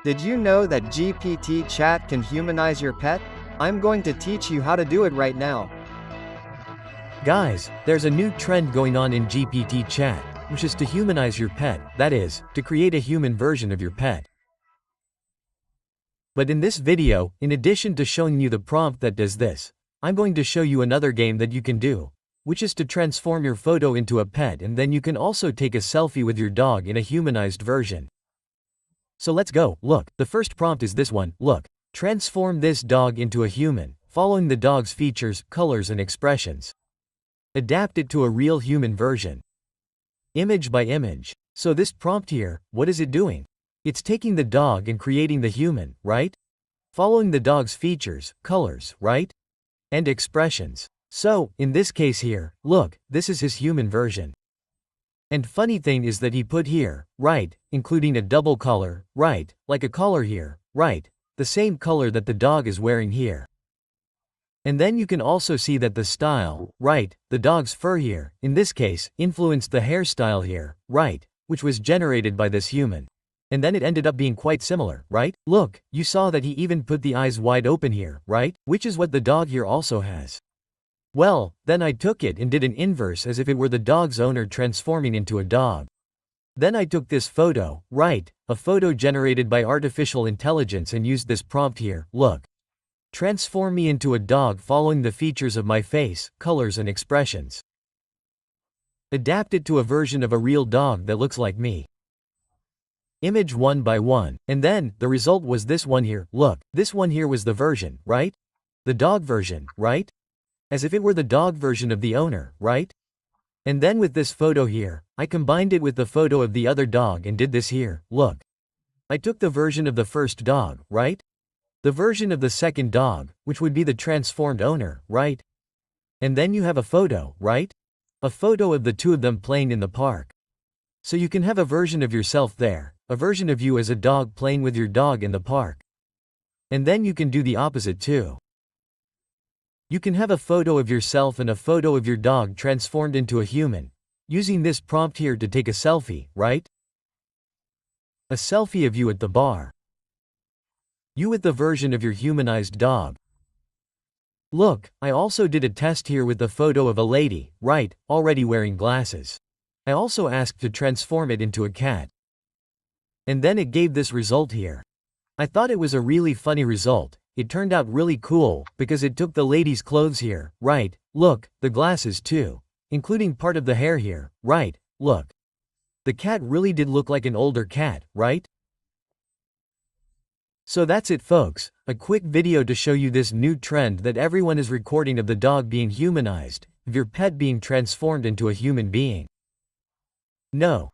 Did you know that GPT chat can humanize your pet? I'm going to teach you how to do it right now. Guys, there's a new trend going on in GPT chat, which is to humanize your pet, that is, to create a human version of your pet. But in this video, in addition to showing you the prompt that does this, I'm going to show you another game that you can do, which is to transform your photo into a pet, and then you can also take a selfie with your dog in a humanized version. So let's go. Look, the first prompt is this one. Look, transform this dog into a human, following the dog's features, colors and expressions. Adapt it to a real human version. Image by image. So this prompt here, what is it doing? It's taking the dog and creating the human, right? Following the dog's features, colors, right? And expressions. So, in this case here, look, this is his human version. And funny thing is that he put here, right, including a double collar, right, like a collar here, right, the same color that the dog is wearing here. And then you can also see that the style, right, the dog's fur here, in this case, influenced the hairstyle here, right, which was generated by this human. And then it ended up being quite similar, right? Look, you saw that he even put the eyes wide open here, right? Which is what the dog here also has. Well, then I took it and did an inverse as if it were the dog's owner transforming into a dog. Then I took this photo, right, a photo generated by artificial intelligence, and used this prompt here. Look, transform me into a dog following the features of my face, colors and expressions. Adapt it to a version of a real dog that looks like me. Image one by one, and then, the result was this one here. Look, this one here was the version, right? The dog version, right? As if it were the dog version of the owner, right? And then with this photo here, I combined it with the photo of the other dog and did this here. Look, I took the version of the first dog, right? The version of the second dog, which would be the transformed owner, right? And then you have a photo, right? A photo of the two of them playing in the park. So you can have a version of yourself there, a version of you as a dog playing with your dog in the park. And then you can do the opposite too. You can have a photo of yourself and a photo of your dog transformed into a human, using this prompt here to take a selfie, right? A selfie of you at the bar. You with the version of your humanized dog. Look, I also did a test here with the photo of a lady, right, already wearing glasses. I also asked to transform it into a cat. And then it gave this result here. I thought it was a really funny result. It turned out really cool, because it took the lady's clothes here, right, look, the glasses too, including part of the hair here, right, look. The cat really did look like an older cat, right? So that's it folks, a quick video to show you this new trend that everyone is recording of the dog being humanized, of your pet being transformed into a human being. No,